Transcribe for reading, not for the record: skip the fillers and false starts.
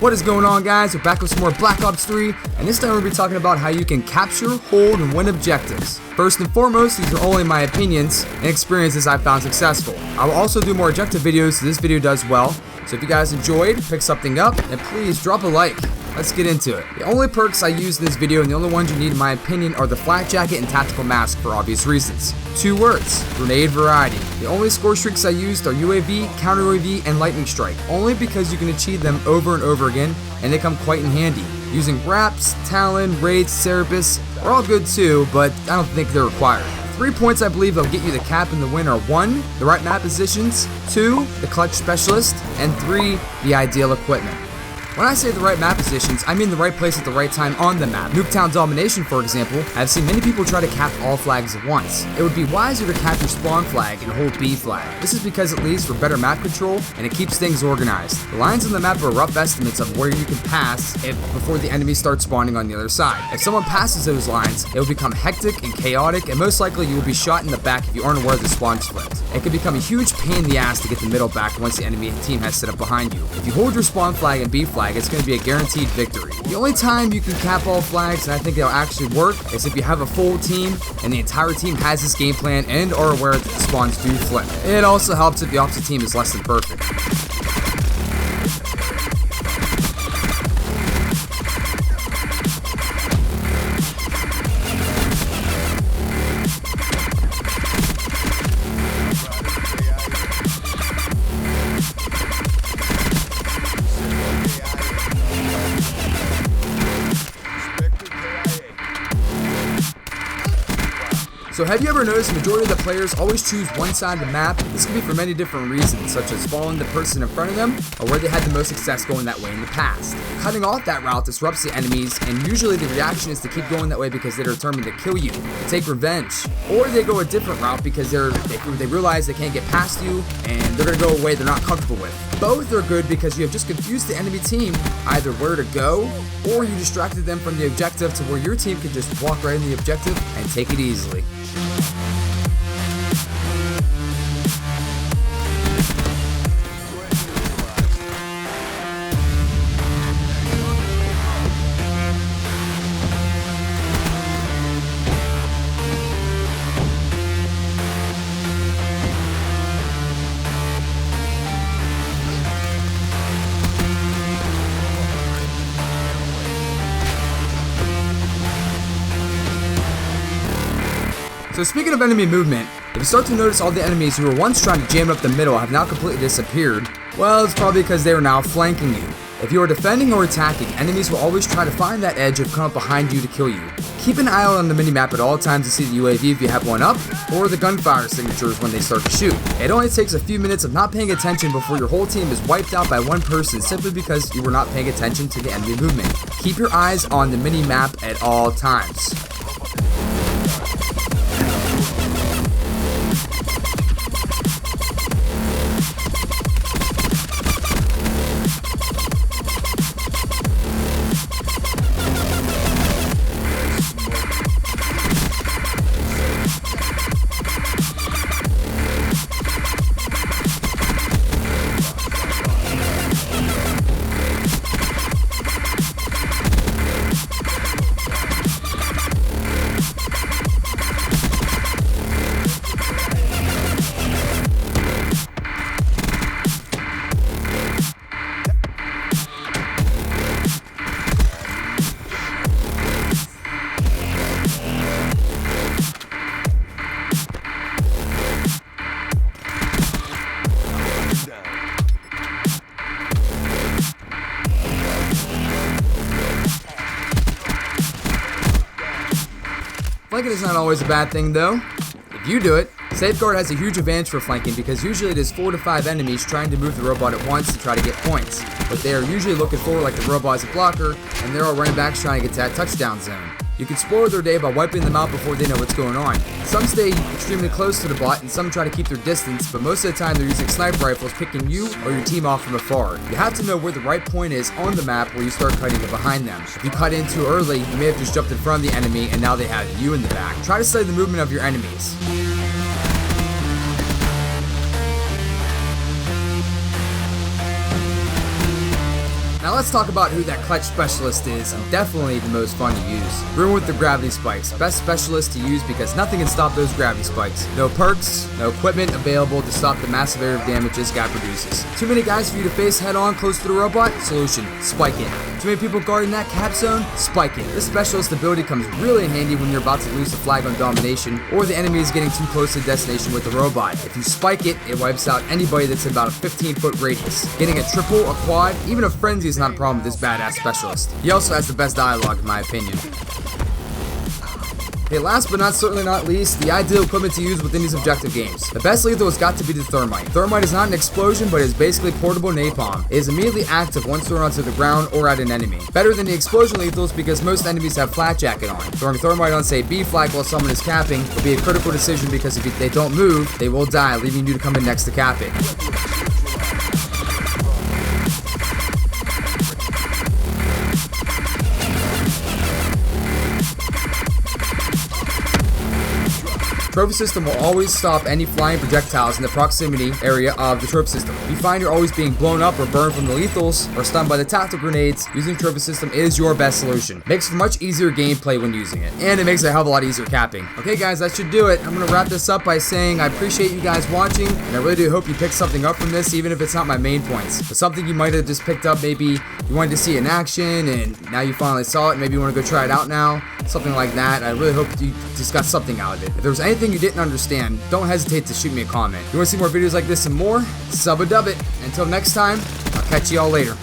What is going on, guys? We're back with some more Black Ops 3, and this time we're going to be talking about how you can capture, hold, and win objectives. First and foremost, these are only my opinions and experiences I've found successful. I will also do more objective videos so this video does well. So if you guys enjoyed, pick something up, and please drop a like. Let's get into it. The only perks I use in this video and the only ones you need in my opinion are the flak jacket and tactical mask for obvious reasons. 2 words, grenade variety. The only score streaks I used are UAV, counter UAV, and lightning strike, only because you can achieve them over and over again and they come quite in handy. Using wraps, Talon, raids, Cerebus are all good too, but I don't think they're required. 3 points I believe that'll get you the cap and the win are 1, the right map positions, 2, the clutch specialist, and 3, the ideal equipment. When I say the right map positions, I mean the right place at the right time on the map. Nuketown Domination, for example, I've seen many people try to cap all flags at once. It would be wiser to cap your spawn flag and hold B flag. This is because it leads for better map control and it keeps things organized. The lines on the map are rough estimates of where you can pass before the enemy starts spawning on the other side. If someone passes those lines, it will become hectic and chaotic, and most likely you will be shot in the back if you aren't aware the spawn is flipped. It can become a huge pain in the ass to get the middle back once the enemy team has set up behind you. If you hold your spawn flag and B flag, it's going to be a guaranteed victory. The only time you can cap all flags, and I think it'll actually work, is if you have a full team and the entire team has this game plan and are aware that the spawns do flip. It also helps if the opposite team is less than perfect. So have you ever noticed the majority of the players always choose one side of the map? This can be for many different reasons, such as following the person in front of them, or where they had the most success going that way in the past. Cutting off that route disrupts the enemies, and usually the reaction is to keep going that way because they're determined to kill you, to take revenge. Or they go a different route because they realize they can't get past you, and they're going to go a way they're not comfortable with. Both are good because you have just confused the enemy team either where to go, or you distracted them from the objective to where your team can just walk right in the objective and take it easily. So speaking of enemy movement, if you start to notice all the enemies who were once trying to jam up the middle have now completely disappeared, well, it's probably because they are now flanking you. If you are defending or attacking, enemies will always try to find that edge or come up behind you to kill you. Keep an eye out on the minimap at all times to see the UAV if you have one up, or the gunfire signatures when they start to shoot. It only takes a few minutes of not paying attention before your whole team is wiped out by one person simply because you were not paying attention to the enemy movement. Keep your eyes on the minimap at all times. Flanking is not always a bad thing though. If you do it, Safeguard has a huge advantage for flanking because usually it is 4 to 5 enemies trying to move the robot at once to try to get points. But they are usually looking forward like the robot is a blocker, and they're all running backs trying to get to that touchdown zone. You can spoil their day by wiping them out before they know what's going on. Some stay extremely close to the bot and some try to keep their distance, but most of the time they're using sniper rifles picking you or your team off from afar. You have to know where the right point is on the map where you start cutting it behind them. If you cut in too early, you may have just jumped in front of the enemy and now they have you in the back. Try to study the movement of your enemies. Now let's talk about who that clutch specialist is, and definitely the most fun to use. Ruin with the gravity spikes. Best specialist to use because nothing can stop those gravity spikes. No perks, no equipment available to stop the massive area of damage this guy produces. Too many guys for you to face head on close to the robot? Solution, spike it. Too many people guarding that cap zone? Spike it. This specialist ability comes really in handy when you're about to lose the flag on domination, or the enemy is getting too close to the destination with the robot. If you spike it, it wipes out anybody that's in about a 15-foot radius. Getting a triple, a quad, even a frenzy is not a problem with this badass specialist. He also has the best dialogue in my opinion. Okay, last but certainly not least, the ideal equipment to use within these objective games. The best lethal has got to be the thermite. Thermite is not an explosion, but is basically portable napalm. It is immediately active once thrown onto the ground or at an enemy. Better than the explosion lethals because most enemies have flat jacket on. Throwing thermite on, say, B flag while someone is capping will be a critical decision because if they don't move, they will die, leaving you to come in next to cap it. Trophy system will always stop any flying projectiles in the proximity area of the trophy system. If you find you're always being blown up or burned from the lethals or stunned by the tactical grenades, using trophy system is your best solution. Makes for much easier gameplay when using it, and it makes it a hell of a lot easier capping. Okay guys, that should do it. I'm gonna wrap this up by saying I appreciate you guys watching, and I really do hope you picked something up from this, even if it's not my main points. But something you might have just picked up, maybe you wanted to see in action, and now you finally saw it, maybe you want to go try it out now, something like that. I really hope you just got something out of it. If there was anything you didn't understand, don't hesitate to shoot me a comment. If you want to see more videos like this and more, sub a dub it. Until next time, I'll catch you all later.